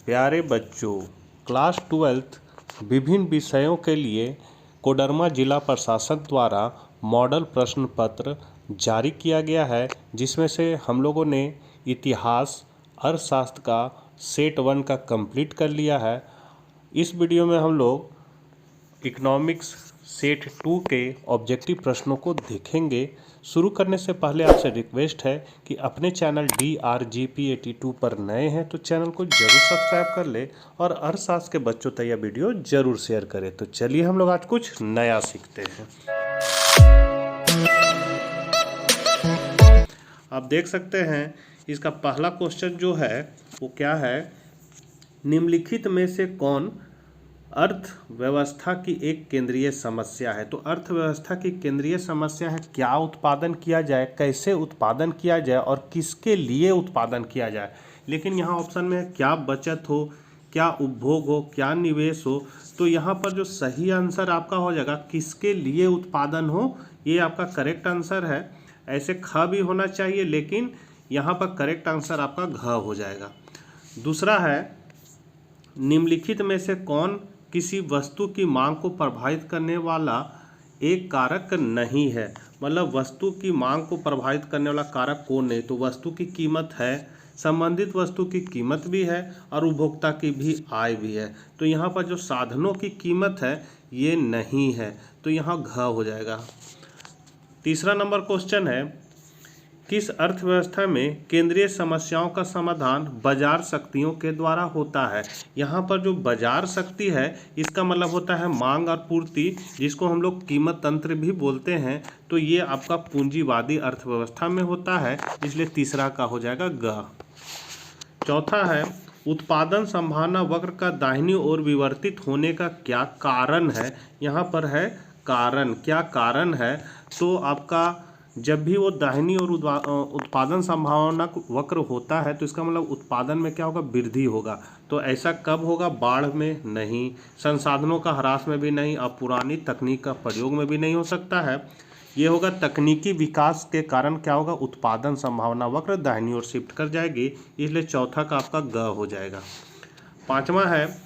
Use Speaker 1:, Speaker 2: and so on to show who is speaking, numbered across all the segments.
Speaker 1: प्यारे बच्चों, class 12th विभिन्न विषयों के लिए कोडरमा जिला प्रशासन द्वारा मॉडल प्रश्न पत्र जारी किया गया है, जिसमें से हम लोगों ने इतिहास अर्थशास्त्र का सेट 1 का कंप्लीट कर लिया है। इस वीडियो में हम लोग इकोनॉमिक्स सेट 2 के ऑब्जेक्टिव प्रश्नों को देखेंगे। शुरू करने से पहले आपसे रिक्वेस्ट है कि अपने चैनल DRGP82 पर नए हैं तो चैनल को जरूर सब्सक्राइब कर ले और अर्थशास्त्र के बच्चों तक यह वीडियो जरूर शेयर करें। तो चलिए हम लोग आज कुछ नया सीखते हैं। आप देख सकते हैं इसका पहला क्वेश्चन जो है वो क्या है, निम्नलिखित में से कौन अर्थव्यवस्था की एक केंद्रीय समस्या है। तो अर्थव्यवस्था की केंद्रीय समस्या है क्या उत्पादन किया जाए, कैसे उत्पादन किया जाए और किसके लिए उत्पादन किया जाए। लेकिन यहाँ ऑप्शन में है क्या बचत हो, क्या उपभोग हो, क्या निवेश हो। तो यहाँ पर जो सही आंसर आपका हो जाएगा किसके लिए उत्पादन हो, ये आपका करेक्ट आंसर है। ऐसे ख भी होना चाहिए लेकिन यहाँ पर करेक्ट आंसर आपका घ हो जाएगा। दूसरा है निम्नलिखित में से कौन किसी वस्तु की मांग को प्रभावित करने वाला एक कारक नहीं है। मतलब वस्तु की मांग को प्रभावित करने वाला कारक कौन नहीं, तो वस्तु की कीमत है, संबंधित वस्तु की कीमत भी है और उपभोक्ता की भी आय भी है। तो यहाँ पर जो साधनों की कीमत है ये नहीं है, तो यहाँ घ हो जाएगा। तीसरा नंबर क्वेश्चन है किस अर्थव्यवस्था में केंद्रीय समस्याओं का समाधान बाजार शक्तियों के द्वारा होता है। यहाँ पर जो बाजार शक्ति है इसका मतलब होता है मांग और पूर्ति, जिसको हम लोग कीमत तंत्र भी बोलते हैं। तो ये आपका पूंजीवादी अर्थव्यवस्था में होता है, इसलिए तीसरा का हो जाएगा ग। चौथा है उत्पादन संभावना वक्र का दाहिनी ओर विवर्तित होने का क्या कारण है। यहाँ पर है कारण, क्या कारण है। तो आपका जब भी वो दाहिनी ओर उत्पादन संभावना वक्र होता है तो इसका मतलब उत्पादन में क्या होगा, वृद्धि होगा। तो ऐसा कब होगा, बाढ़ में नहीं, संसाधनों का ह्रास में भी नहीं, और पुरानी तकनीक का प्रयोग में भी नहीं हो सकता है। ये होगा तकनीकी विकास के कारण क्या होगा, उत्पादन संभावना वक्र दाहिनी ओर शिफ्ट कर जाएगी, इसलिए चौथा का आपका ग हो जाएगा। पांचवा है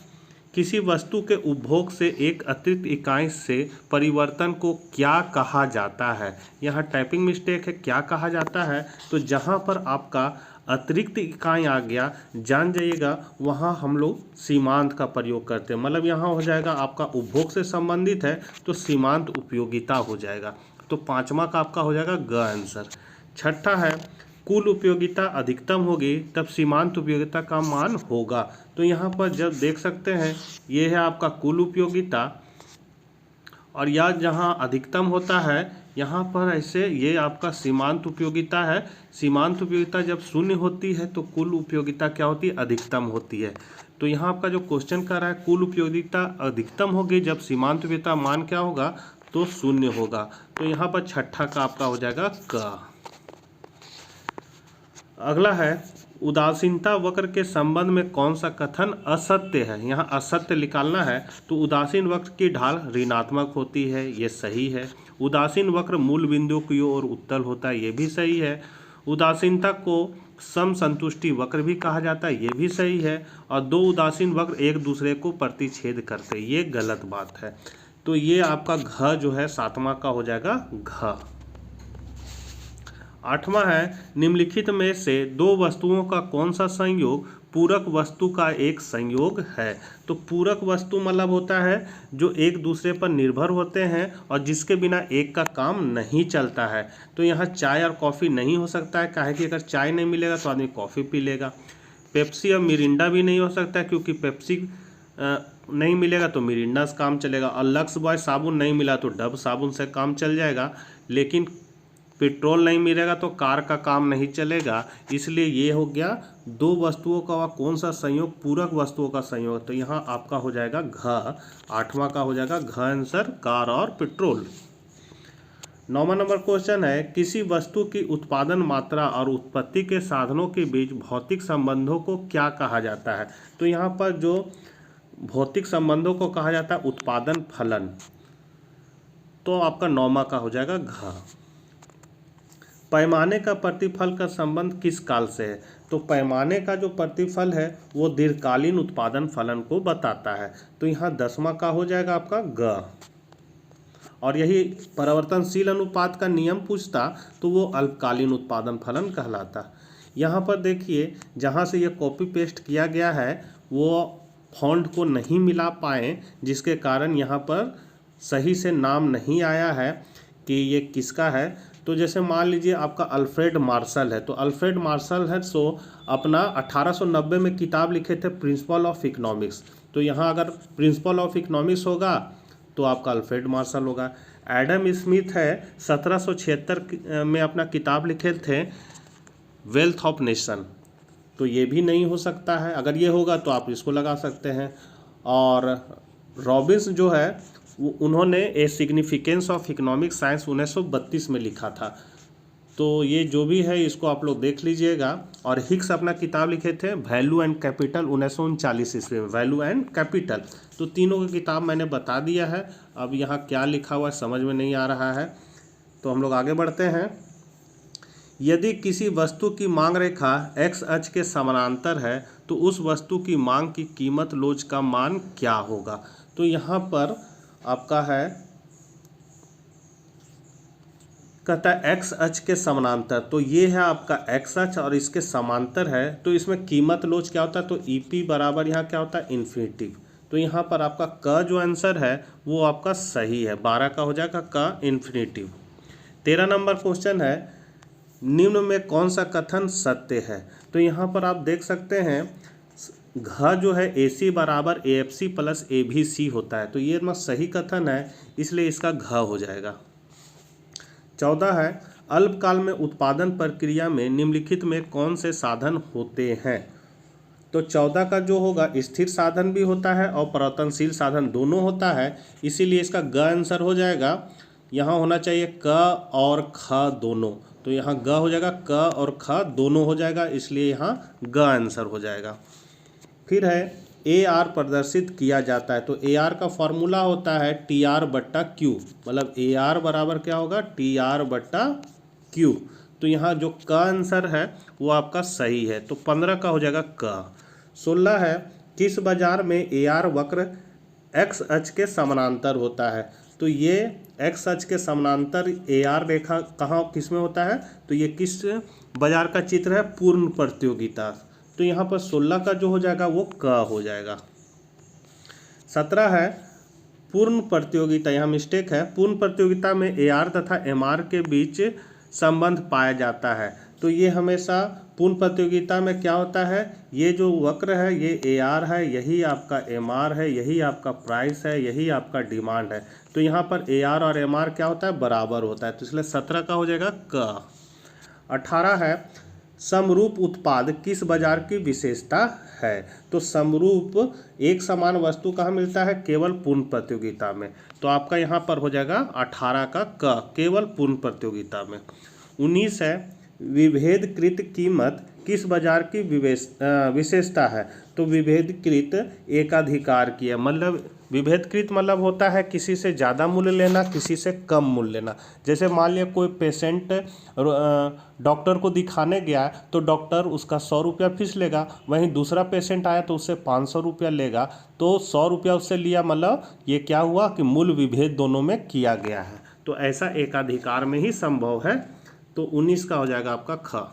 Speaker 1: किसी वस्तु के उपभोग से एक अतिरिक्त इकाई से परिवर्तन को क्या कहा जाता है। यहाँ टाइपिंग मिस्टेक है, क्या कहा जाता है। तो जहाँ पर आपका अतिरिक्त इकाई आ गया, जान जाइएगा वहाँ हम लोग सीमांत का प्रयोग करते हैं। मतलब यहाँ हो जाएगा आपका उपभोग से संबंधित है तो सीमांत उपयोगिता हो जाएगा। तो पांचवा का आपका हो जाएगा ग आंसर। छठा है कुल उपयोगिता अधिकतम होगी तब सीमांत उपयोगिता का मान होगा। तो यहाँ पर जब देख सकते हैं ये है आपका कुल उपयोगिता, और यह जहाँ अधिकतम होता है यहाँ पर ऐसे ये आपका सीमांत उपयोगिता है। सीमांत उपयोगिता जब शून्य होती है तो कुल उपयोगिता क्या होती है, अधिकतम होती है। तो यहाँ आपका जो क्वेश्चन कर रहा है कुल उपयोगिता अधिकतम होगी जब सीमांत उपयोगिता मान क्या होगा, तो शून्य होगा। तो यहाँ पर छठा का आपका हो जाएगा क। अगला है उदासीनता वक्र के संबंध में कौन सा कथन असत्य है। यहाँ असत्य निकालना है। तो उदासीन वक्र की ढाल ऋणात्मक होती है, ये सही है। उदासीन वक्र मूल बिंदु की ओर उत्तल होता है, ये भी सही है। उदासीनता को समसंतुष्टि वक्र भी कहा जाता है, ये भी सही है। और दो उदासीन वक्र एक दूसरे को प्रतिच्छेद करते हैं, ये गलत बात है। तो ये आपका घ जो है सातवां का हो जाएगा घ। आठवां है निम्नलिखित में से दो वस्तुओं का कौन सा संयोग पूरक वस्तु का एक संयोग है। तो पूरक वस्तु मतलब होता है जो एक दूसरे पर निर्भर होते हैं और जिसके बिना एक का काम नहीं चलता है। तो यहाँ चाय और कॉफ़ी नहीं हो सकता है, काहे कि अगर चाय नहीं मिलेगा तो आदमी कॉफ़ी पी लेगा। पेप्सी और मिरिंडा भी नहीं हो सकता है, क्योंकि पेप्सी नहीं मिलेगा तो मिरिंडा से काम चलेगा। और लक्स बॉय साबुन नहीं मिला तो डब साबुन से काम चल जाएगा। लेकिन पेट्रोल नहीं मिलेगा तो कार का काम नहीं चलेगा। इसलिए ये हो गया दो वस्तुओं का कौन सा संयोग, पूरक वस्तुओं का संयोग। तो यहाँ आपका हो जाएगा घ, आठवां का हो जाएगा घ आंसर, कार और पेट्रोल। 9वां नंबर क्वेश्चन है किसी वस्तु की उत्पादन मात्रा और उत्पत्ति के साधनों के बीच भौतिक संबंधों को क्या कहा जाता है। तो यहाँ पर जो भौतिक संबंधों को कहा जाता है उत्पादन फलन। तो आपका 9वां का हो जाएगा घ। पैमाने का प्रतिफल का संबंध किस काल से है। तो पैमाने का जो प्रतिफल है वो दीर्घकालीन उत्पादन फलन को बताता है। तो यहाँ 10वां का हो जाएगा आपका ग। और यही परिवर्तनशील अनुपात का नियम पूछता तो वो अल्पकालीन उत्पादन फलन कहलाता। यहाँ पर देखिए जहाँ से ये कॉपी पेस्ट किया गया है वो फॉन्ट को नहीं मिला पाए, जिसके कारण यहाँ पर सही से नाम नहीं आया है कि ये किसका है। तो जैसे मान लीजिए आपका अल्फ्रेड मार्शल है, तो अल्फ्रेड मार्शल है सो अपना 1890 में किताब लिखे थे प्रिंसिपल ऑफ इकोनॉमिक्स। तो यहाँ अगर प्रिंसिपल ऑफ इकोनॉमिक्स होगा तो आपका अल्फ्रेड मार्शल होगा। एडम स्मिथ है 1776 में अपना किताब लिखे थे वेल्थ ऑफ नेशन, तो ये भी नहीं हो सकता है। अगर ये होगा तो आप इसको लगा सकते हैं। और रॉबिन्स जो है उन्होंने ए सिग्निफिकेंस ऑफ इकोनॉमिक साइंस 1932 में लिखा था। तो ये जो भी है इसको आप लोग देख लीजिएगा। और हिक्स अपना किताब लिखे थे वैल्यू एंड कैपिटल 1939 ईस्वी में, वैल्यू एंड कैपिटल। तो तीनों की किताब मैंने बता दिया है। अब यहाँ क्या लिखा हुआ है समझ में नहीं आ रहा है, तो हम लोग आगे बढ़ते हैं। यदि किसी वस्तु की मांग रेखा एक्स अक्ष के समानांतर है तो उस वस्तु की मांग की कीमत लोच का मान क्या होगा। तो यहाँ पर आपका है कहता है एक्स अक्ष के समानांतर, तो ये है आपका एक्स अक्ष और इसके समांतर है, तो इसमें कीमत लोच क्या होता है, तो ईपी बराबर यहाँ क्या होता है इन्फिनिटिव। तो यहाँ पर आपका क जो आंसर है वो आपका सही है, 12 का हो जाएगा क इन्फिनिटिव। 13 नंबर क्वेश्चन है निम्न में कौन सा कथन सत्य है। तो यहाँ पर आप देख सकते हैं घ जो है AC बराबर AFC प्लस ABC होता है, तो ये ना सही कथन है, इसलिए इसका घ हो जाएगा। 14 है अल्पकाल में उत्पादन प्रक्रिया में निम्नलिखित में कौन से साधन होते हैं। तो 14 का जो होगा स्थिर साधन भी होता है और परिवर्तनशील साधन दोनों होता है, इसीलिए इसका ग आंसर हो जाएगा। यहाँ होना चाहिए क और ख दोनों, तो यहाँ ग हो जाएगा, क और ख दोनों हो जाएगा, इसलिए यहाँ ग आंसर हो जाएगा। फिर है AR प्रदर्शित किया जाता है, तो AR का फॉर्मूला होता है TR बट्टा Q, मतलब AR बराबर क्या होगा TR बट्टा Q। तो यहाँ जो क आंसर है वो आपका सही है, तो 15 का हो जाएगा क। 16 है किस बाजार में AR वक्र एक्स अक्ष के समानांतर होता है। तो ये एक्स अक्ष के समानांतर AR रेखा कहाँ किस में होता है, तो ये किस बाजार का चित्र है, पूर्ण प्रतियोगिता। तो यहाँ पर 16 का जो हो जाएगा वो क हो जाएगा। 17 है पूर्ण प्रतियोगिता, यहाँ मिस्टेक है, पूर्ण प्रतियोगिता में AR तथा MR के बीच संबंध पाया जाता है। तो ये हमेशा पूर्ण प्रतियोगिता में क्या होता है, ये जो वक्र है ये AR है, यही आपका MR है, यही आपका प्राइस है, यही आपका डिमांड है। तो यहाँ पर AR और MR क्या होता है, बराबर होता है, तो इसलिए 17 का हो जाएगा क। 18 है समरूप उत्पाद किस बाजार की विशेषता है। तो समरूप एक समान वस्तु कहाँ मिलता है, केवल पूर्ण प्रतियोगिता में, तो आपका यहाँ पर हो जाएगा 18 का क, केवल पूर्ण प्रतियोगिता में। 19 है विभेदकृत कीमत किस बाजार की विशेषता है। तो विभेदकृत एकाधिकार की है, मतलब विभेदकृत मतलब होता है किसी से ज़्यादा मूल्य लेना, किसी से कम मूल्य लेना। जैसे मान लिया कोई पेशेंट डॉक्टर को दिखाने गया तो डॉक्टर उसका 100 रुपया फीस लेगा, वहीं दूसरा पेशेंट आया तो उससे 500 रुपया लेगा, तो 100 रुपया उससे लिया, मतलब ये क्या हुआ कि मूल्य विभेद दोनों में किया गया है। तो ऐसा एकाधिकार में ही संभव है, तो 19 का हो जाएगा आपका ख।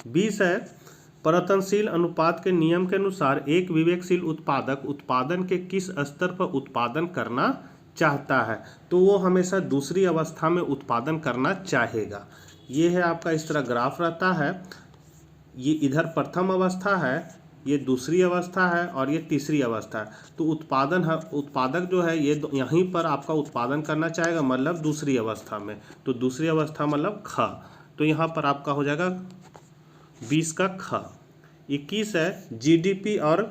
Speaker 1: 20 है परिवर्तनशील अनुपात के नियम के अनुसार एक विवेकशील उत्पादक उत्पादन के किस स्तर पर उत्पादन करना चाहता है। तो वो हमेशा दूसरी अवस्था में उत्पादन करना चाहेगा। ये है आपका इस तरह ग्राफ रहता है, ये इधर प्रथम अवस्था है, ये दूसरी अवस्था है और ये तीसरी अवस्था है। तो उत्पादक जो है ये यहीं पर आपका उत्पादन करना चाहेगा, मतलब दूसरी अवस्था में, तो दूसरी अवस्था मतलब ख। तो यहाँ पर आपका हो जाएगा 20 का ख। 21 है GDP और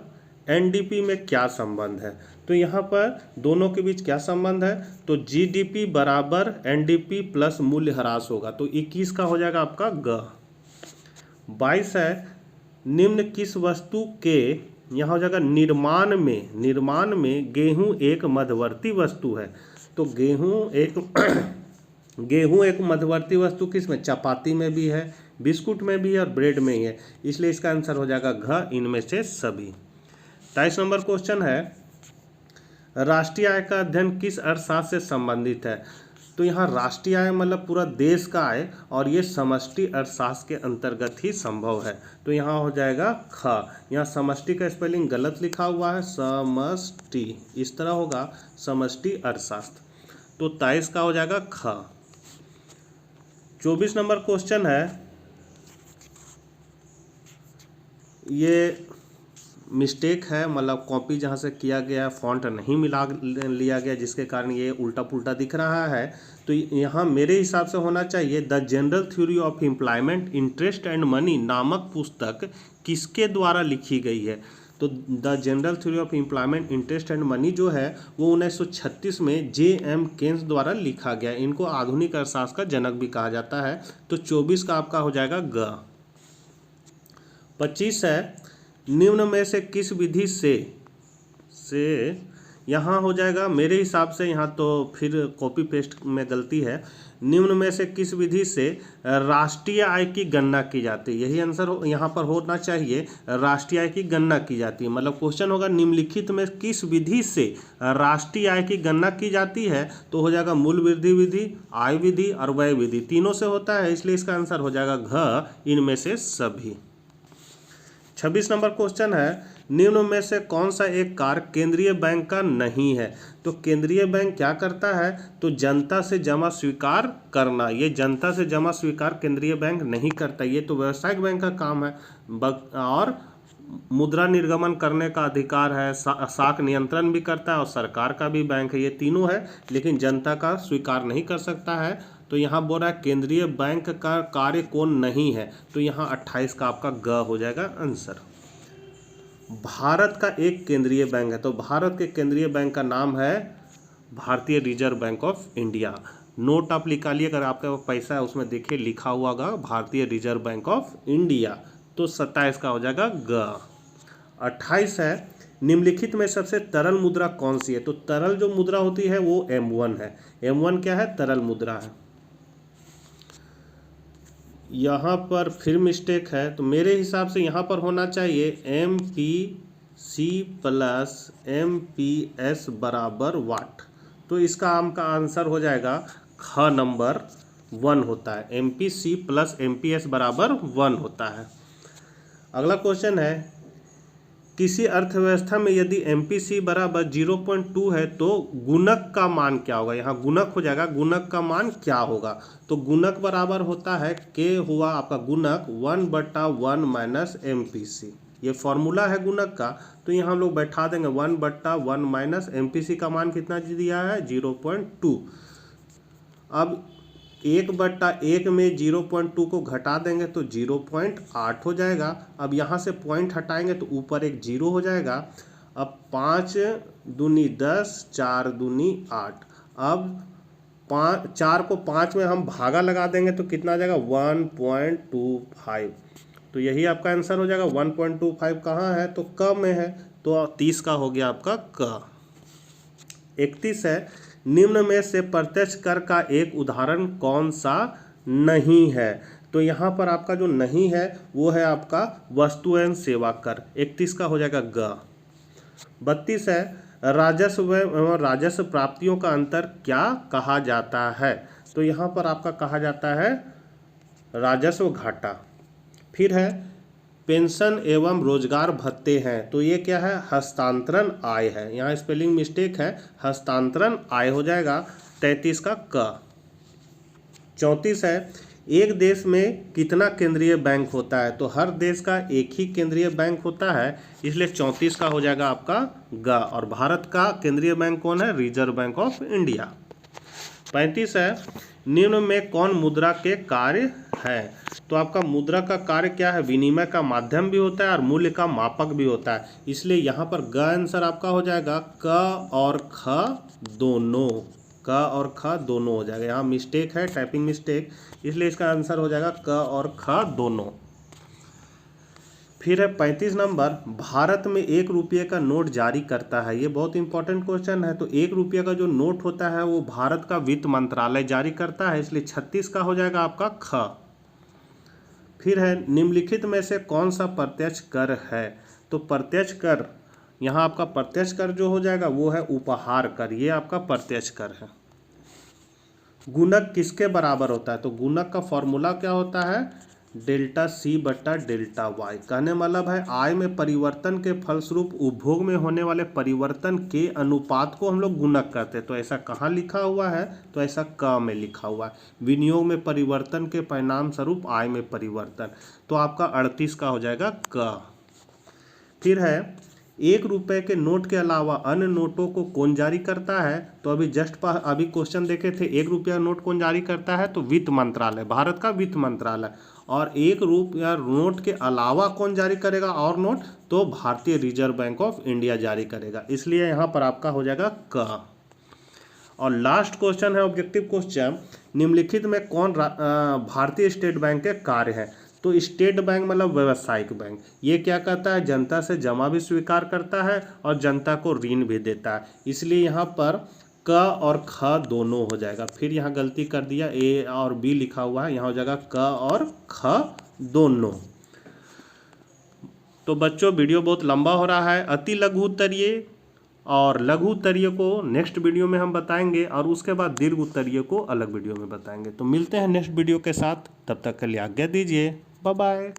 Speaker 1: NDP में क्या संबंध है। तो यहाँ पर दोनों के बीच क्या संबंध है, तो GDP बराबर NDP प्लस मूल्य ह्रास होगा, तो 21 का हो जाएगा आपका ग। 22 है निम्न किस वस्तु के, यहाँ हो जाएगा निर्माण में गेहूं एक मध्यवर्ती वस्तु है। तो गेहूं एक मध्यवर्ती वस्तु किस में, चपाती में भी है, बिस्कुट में भी है और ब्रेड में ही है, इसलिए इसका आंसर हो जाएगा घ, इनमें से सभी। 23 नंबर क्वेश्चन है, राष्ट्रीय आय का अध्ययन किस अर्थशास्त्र से संबंधित है? तो यहाँ राष्ट्रीय आय मतलब पूरा देश का आय, और ये समष्टि अर्थशास्त्र के अंतर्गत ही संभव है, तो यहाँ हो जाएगा ख। यहाँ समष्टि का स्पेलिंग गलत लिखा हुआ है, समष्टि, इस तरह होगा समष्टि अर्थशास्त्र, तो 23 का हो जाएगा ख। 24 नंबर क्वेश्चन है, ये मिस्टेक है, मतलब कॉपी जहाँ से किया गया फॉन्ट नहीं मिला लिया गया, जिसके कारण ये उल्टा पुल्टा दिख रहा है। तो यहाँ मेरे हिसाब से होना चाहिए the general theory of employment interest and money नामक पुस्तक किसके द्वारा लिखी गई है? तो the general theory of employment interest and money जो है वो 1936 में J.M. केन्स द्वारा लिखा गया। इनको आधुनिक अर्थशास्त्र का जनक भी कहा जाता है, तो 24 का आपका हो जाएगा ग। 25 है, निम्न में से किस विधि से यहाँ हो जाएगा मेरे हिसाब से, यहाँ तो फिर कॉपी पेस्ट में गलती है। निम्न में से किस विधि से राष्ट्रीय आय की गणना की जाती है? यही आंसर यहाँ पर होना चाहिए, राष्ट्रीय आय की गणना की जाती है। मतलब क्वेश्चन होगा निम्नलिखित में किस विधि से राष्ट्रीय आय की गणना की जाती है, तो हो जाएगा मूल वृद्धि विधि, आय विधि और व्यय विधि, तीनों से होता है, इसलिए इसका आंसर हो जाएगा घ, इनमें से सभी। 26 नंबर क्वेश्चन है, निम्न में से कौन सा एक कार्य केंद्रीय बैंक का नहीं है? तो केंद्रीय बैंक क्या करता है? तो जनता से जमा स्वीकार करना, ये जनता से जमा स्वीकार केंद्रीय बैंक नहीं करता, ये तो व्यावसायिक बैंक का काम है। और मुद्रा निर्गमन करने का अधिकार है, साख नियंत्रण भी करता है और सरकार का भी बैंक है, ये तीनों है, लेकिन जनता का स्वीकार नहीं कर सकता है। तो यहाँ बोल रहा है केंद्रीय बैंक का कार्य कौन नहीं है, तो यहाँ 28 का आपका ग हो जाएगा आंसर। भारत का एक केंद्रीय बैंक है, तो भारत के केंद्रीय बैंक का नाम है भारतीय reserve bank of India. Note आप निकालिए, अगर आपका पैसा है उसमें देखिए लिखा हुआ होगा भारतीय रिजर्व बैंक ऑफ इंडिया, तो 27 का हो जाएगा ग। 28 है, निम्नलिखित में सबसे तरल मुद्रा कौन सी है? तो तरल जो मुद्रा होती है वो M1 है। M1 क्या है? तरल मुद्रा है। यहाँ पर फिर मिस्टेक है, तो मेरे हिसाब से यहाँ पर होना चाहिए MPC प्लस MPS बराबर वाट, तो इसका आपका आंसर हो जाएगा ख, नंबर 1 होता है। MPC प्लस MPS बराबर 1 होता है। अगला क्वेश्चन है, किसी अर्थव्यवस्था में यदि MPC बराबर 0.2 है तो गुणक का मान क्या होगा? यहाँ गुणक हो जाएगा, गुणक का मान क्या होगा? तो गुणक बराबर होता है K हुआ आपका गुणक 1/1 माइनस MPC, ये फॉर्मूला है गुणक का, तो यहाँ हम लोग बैठा देंगे 1/1 माइनस MPC का मान कितना दिया है? 0.2। अब 1/1 में 0.2 को घटा देंगे तो 0.8 हो जाएगा। अब यहाँ से पॉइंट हटाएंगे तो ऊपर एक 0 हो जाएगा। अब 5 दूनी 10, 4 दूनी 8। अब 4 को 5 में हम भागा लगा देंगे तो कितना आ जाएगा? 1.25। तो यही आपका आंसर हो जाएगा। 1.25 कहाँ है? तो क में है, तो 30 का हो गया आपका क। 31 है, निम्न में से प्रत्यक्ष कर का एक उदाहरण कौन सा नहीं है? तो यहाँ पर आपका जो नहीं है वो है आपका वस्तु एवं सेवा कर, 31 का हो जाएगा ग। 32 है, राजस्व एवं राजस्व प्राप्तियों का अंतर क्या कहा जाता है? तो यहाँ पर आपका कहा जाता है राजस्व घाटा। फिर है, पेंशन एवं रोजगार भत्ते हैं, तो ये क्या है? हस्तांतरण आय है, यहाँ स्पेलिंग मिस्टेक है, हस्तांतरण आय हो जाएगा। 33 का क। 34 है, एक देश में कितना केंद्रीय बैंक होता है? तो हर देश का एक ही केंद्रीय बैंक होता है, इसलिए 34 का हो जाएगा आपका ग। और भारत का केंद्रीय बैंक कौन है? Reserve bank of India. 35 है, निम्न में कौन मुद्रा के कार्य है? तो आपका मुद्रा का कार्य क्या है? विनिमय का माध्यम भी होता है और मूल्य का मापक भी होता है, इसलिए यहाँ पर ग आंसर आपका हो जाएगा। क और ख दोनों, क और ख दोनों हो जाएगा। यहाँ मिस्टेक है, टाइपिंग मिस्टेक, इसलिए इसका आंसर हो जाएगा क और ख दोनों। फिर है 35 नंबर, भारत में 1 रुपये का नोट जारी करता है, ये बहुत इंपॉर्टेंट क्वेश्चन है। तो 1 रुपये का जो नोट होता है वो भारत का वित्त मंत्रालय जारी करता है, इसलिए 36 का हो जाएगा आपका ख। फिर है निम्नलिखित में से कौन सा प्रत्यक्ष कर है? तो प्रत्यक्ष कर, यहाँ आपका प्रत्यक्ष कर जो हो जाएगा वो है उपहार कर, ये आपका प्रत्यक्ष कर है। गुणक किसके बराबर होता है? तो गुणक का फॉर्मूला क्या होता है? डेल्टा सी बट्टा डेल्टा वाई। कहने मतलब है आय में परिवर्तन के फलस्वरूप उपभोग में होने वाले परिवर्तन के अनुपात को हम लोग गुणक कहते हैं। तो ऐसा कहाँ लिखा हुआ है? तो ऐसा क में लिखा हुआ है, विनियोग में परिवर्तन के परिणाम स्वरूप आय में परिवर्तन। तो आपका 38 का हो जाएगा क। फिर है 1 रुपये के नोट के अलावा अन्य नोटों को कौन जारी करता है? तो अभी क्वेश्चन देखे थे, 1 रुपया नोट कौन जारी करता है? तो वित्त मंत्रालय, भारत का वित्त मंत्रालय। और 1 रुपया नोट के अलावा कौन जारी करेगा और नोट? तो भारतीय रिजर्व बैंक ऑफ इंडिया जारी करेगा, इसलिए यहाँ पर आपका हो जाएगा क। और लास्ट क्वेश्चन है ऑब्जेक्टिव क्वेश्चन, निम्नलिखित में कौन भारतीय स्टेट बैंक के कार्य है? तो स्टेट बैंक मतलब व्यावसायिक बैंक, ये क्या करता है? जनता से जमा भी स्वीकार करता है और जनता को ऋण भी देता है, इसलिए यहाँ पर क और ख दोनों हो जाएगा। फिर यहाँ गलती कर दिया, ए और बी लिखा हुआ है, यहाँ हो जाएगा क और ख दोनों। तो बच्चों वीडियो बहुत लंबा हो रहा है, अति लघु उत्तरीय और लघु उत्तरीय को नेक्स्ट वीडियो में हम बताएंगे और उसके बाद दीर्घ उत्तरीय को अलग वीडियो में बताएंगे। तो मिलते हैं नेक्स्ट वीडियो के साथ, तब तक के लिए आज्ञा दीजिए, बाय बाय।